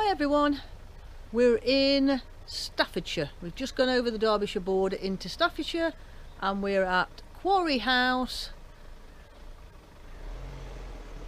Hi everyone, we're in Staffordshire. We've just gone over the Derbyshire border into Staffordshire and we're at Quarry House,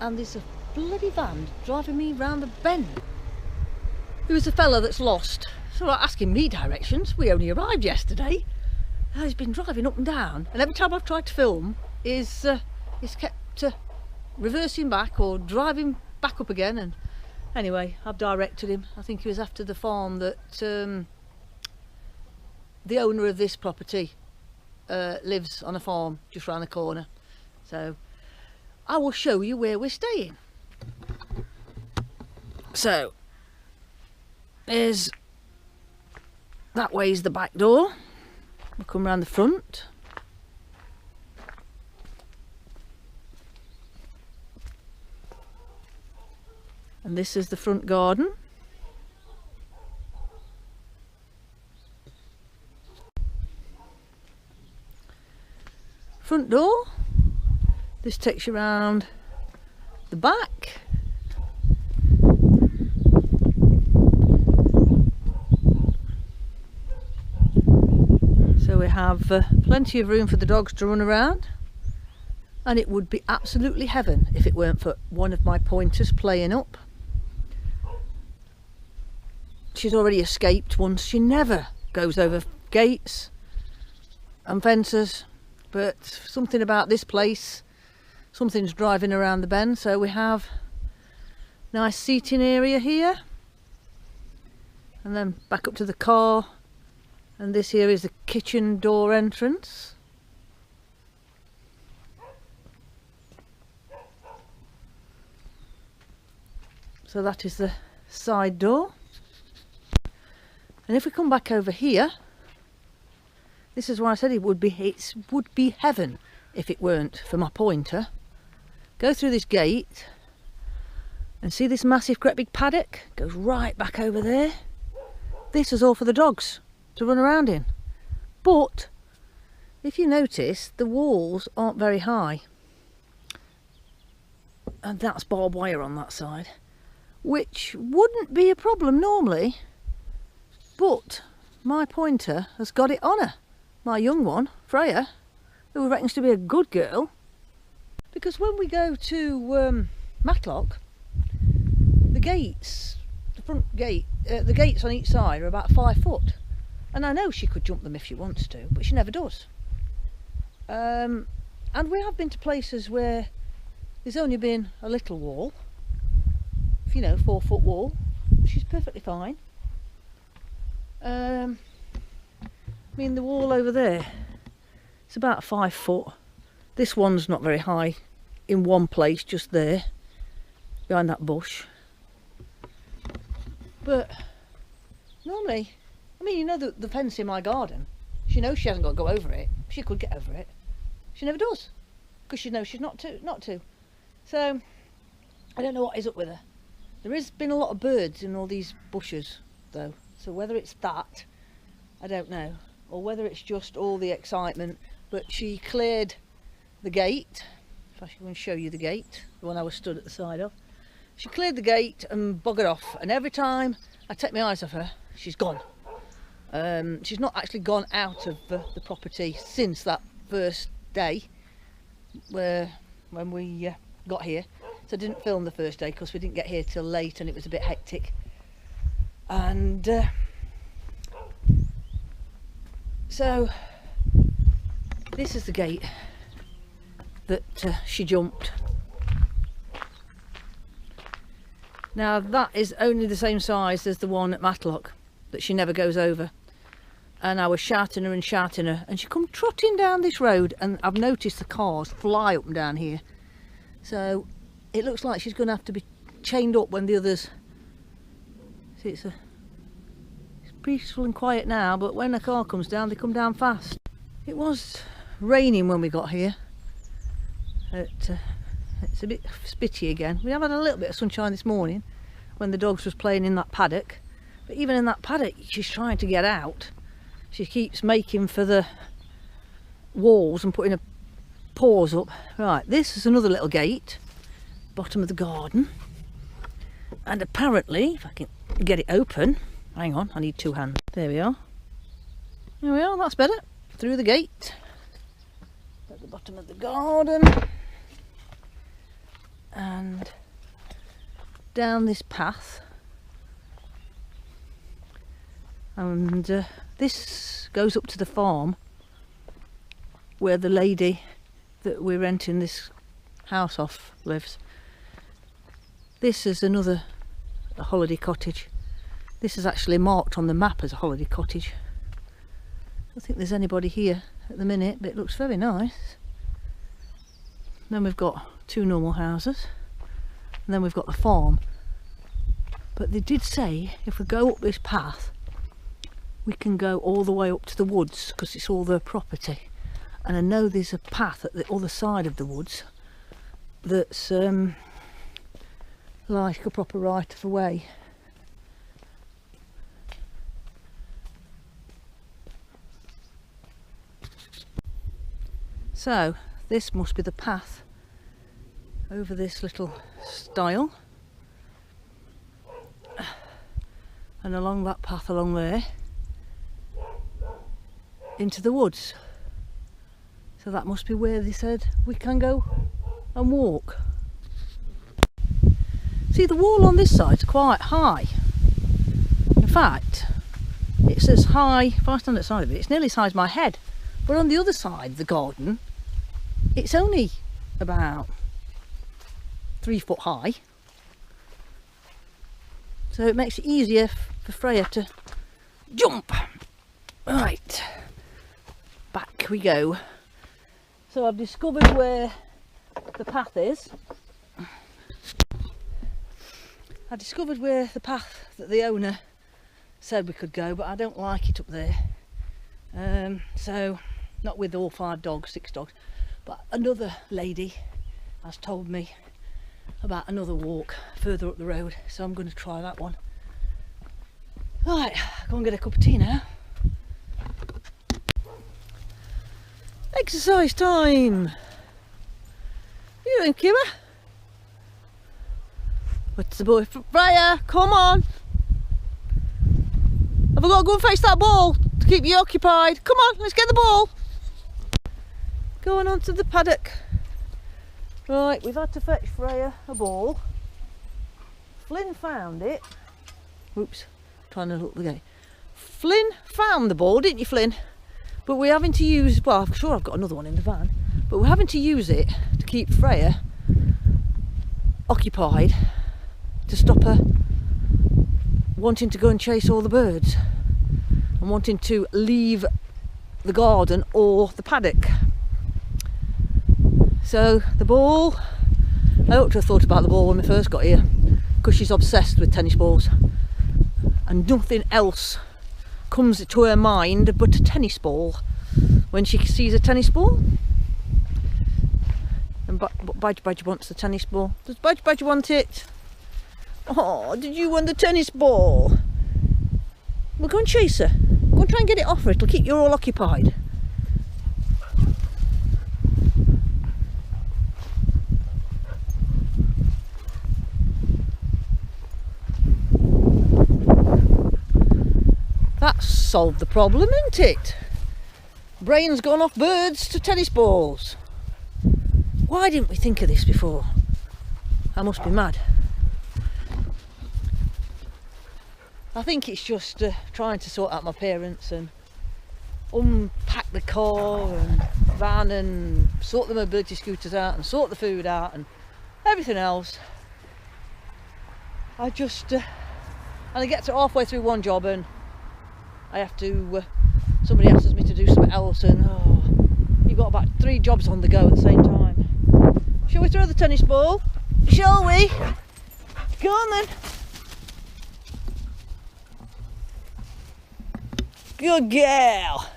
and there's a bloody van driving me round the bend. There was a fella that's lost, so like asking me directions. We only arrived yesterday. He's been driving up and down, and every time I've tried to film he's kept reversing back or driving back up again. And anyway, I've directed him. I think he was after the farm that the owner of this property lives on, a farm just round the corner. So I will show you where we're staying. So that way is the back door. We'll come round the front. And this is the front garden. Front door. This takes you around the back. So we have plenty of room for the dogs to run around. And it would be absolutely heaven if it weren't for one of my pointers playing up. She's already escaped once. She never goes over gates and fences, but something about this place, something's driving around the bend. So we have nice seating area here, and then back up to the car, and this here is the kitchen door entrance. So that is the side door. And if we come back over here, this is why I said it would be heaven if it weren't for my pointer. Go through this gate and see this massive great big paddock goes right back over there. This is all for the dogs to run around in. But if you notice, the walls aren't very high, and that's barbed wire on that side, which wouldn't be a problem normally. But my pointer has got it on her, my young one, Freya, who reckons to be a good girl. Because when we go to Matlock, the gates, the front gate, the gates on each side are about 5 foot. And I know she could jump them if she wants to, but she never does. And we have been to places where there's only been a little wall, you know, 4 foot wall. She's perfectly fine. I mean, the wall over there, it's about 5 foot. This one's not very high in one place, just there behind that bush. But normally, I mean, you know, the fence in my garden, she knows she hasn't got to go over it. She could get over it. She never does, because she knows she's not to. So I don't know what is up with her. There has been a lot of birds in all these bushes though, so whether it's that, I don't know, or whether it's just all the excitement. But she cleared the gate. If I should show you the gate, the one I was stood at the side of. She cleared the gate and buggered off, and every time I take my eyes off her, she's gone. She's not actually gone out of the property since that first day when we got here. So I didn't film the first day because we didn't get here till late and it was a bit hectic. And so this is the gate that she jumped. Now that is only the same size as the one at Matlock that she never goes over. And I was shouting her, and she come trotting down this road, and I've noticed the cars fly up and down here. So it looks like she's going to have to be chained up when the others... See, it's peaceful and quiet now, but when a car comes down, they come down fast. It was raining when we got here. It's a bit spitty again. We have had a little bit of sunshine this morning when the dogs was playing in that paddock. But even in that paddock, she's trying to get out. She keeps making for the walls and putting her paws up. Right, this is another little gate, bottom of the garden. And apparently, if I can get it open. Hang on, I need 2 hands. There we are. There we are, that's better. Through the gate. At the bottom of the garden. And down this path. And this goes up to the farm where the lady that we're renting this house off lives. This is a holiday cottage. This is actually marked on the map as a holiday cottage. I don't think there's anybody here at the minute, but it looks very nice. Then we've got 2 normal houses, and then we've got the farm. But they did say if we go up this path, we can go all the way up to the woods because it's all their property. And I know there's a path at the other side of the woods that's like a proper right of way. So this must be the path over this little stile and along that path along there into the woods. So that must be where they said we can go and walk. See, the wall on this side's quite high. In fact, it's as high, if I stand at the side of it, it's nearly as high as my head. But on the other side of the garden, it's only about 3 foot high. So it makes it easier for Freya to jump. Right, back we go. So I've discovered where the path is. I discovered where the path that the owner said we could go, but I don't like it up there. So, not with all 5 dogs, 6 dogs, but another lady has told me about another walk further up the road, so I'm going to try that one. Right, go and get a cup of tea now. Exercise time! You doing, Kira? What's the boy? Freya, come on! Have I got to go and face that ball to keep you occupied? Come on, let's get the ball! Going on to the paddock. Right, we've had to fetch Freya a ball. Flynn found it. Oops, trying to look the gate. Flynn found the ball, didn't you, Flynn? But we're having to use, well, I'm sure I've got another one in the van, but we're having to use it to keep Freya occupied, to stop her wanting to go and chase all the birds and wanting to leave the garden or the paddock. So the ball, I ought to have thought about the ball when we first got here, because she's obsessed with tennis balls and nothing else comes to her mind but a tennis ball when she sees a tennis ball. And Badge wants the tennis ball. Does Badge want it? Oh, did you want the tennis ball? We'll go and chase her. Go and try and get it off her. It'll keep you all occupied. That's solved the problem, isn't it? Brain's gone off birds to tennis balls. Why didn't we think of this before? I must be mad. I think it's just trying to sort out my parents and unpack the car and van and sort the mobility scooters out and sort the food out and everything else. I just and I get to halfway through one job and I have to somebody asks me to do something else, and oh, you've got about 3 jobs on the go at the same time. Shall we throw the tennis ball? Shall we? Go on then. Good girl.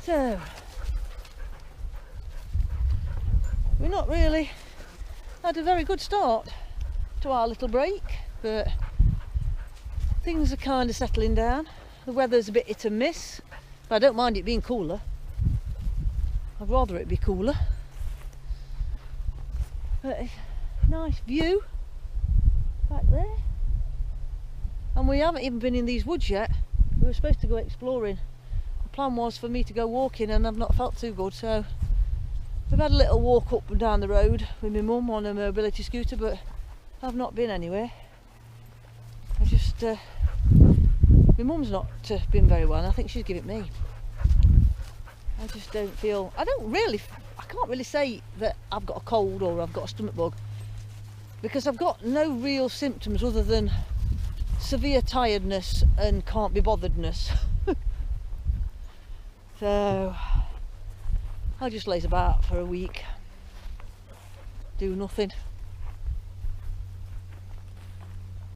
So, we're not really had a very good start to our little break, but things are kind of settling down. The weather's a bit hit and miss, but I don't mind it being cooler. I'd rather it be cooler. But Nice view back there. And we haven't even been in these woods yet. We were supposed to go exploring. The plan was for me to go walking and I've not felt too good, so we've had a little walk up and down the road with my mum on a mobility scooter, but I've not been anywhere. I just my mum's not been very well and I think she's given it me. I just don't feel, I can't really say that I've got a cold or I've got a stomach bug, because I've got no real symptoms other than severe tiredness and can't be botheredness. So I'll just laze about for a week, do nothing.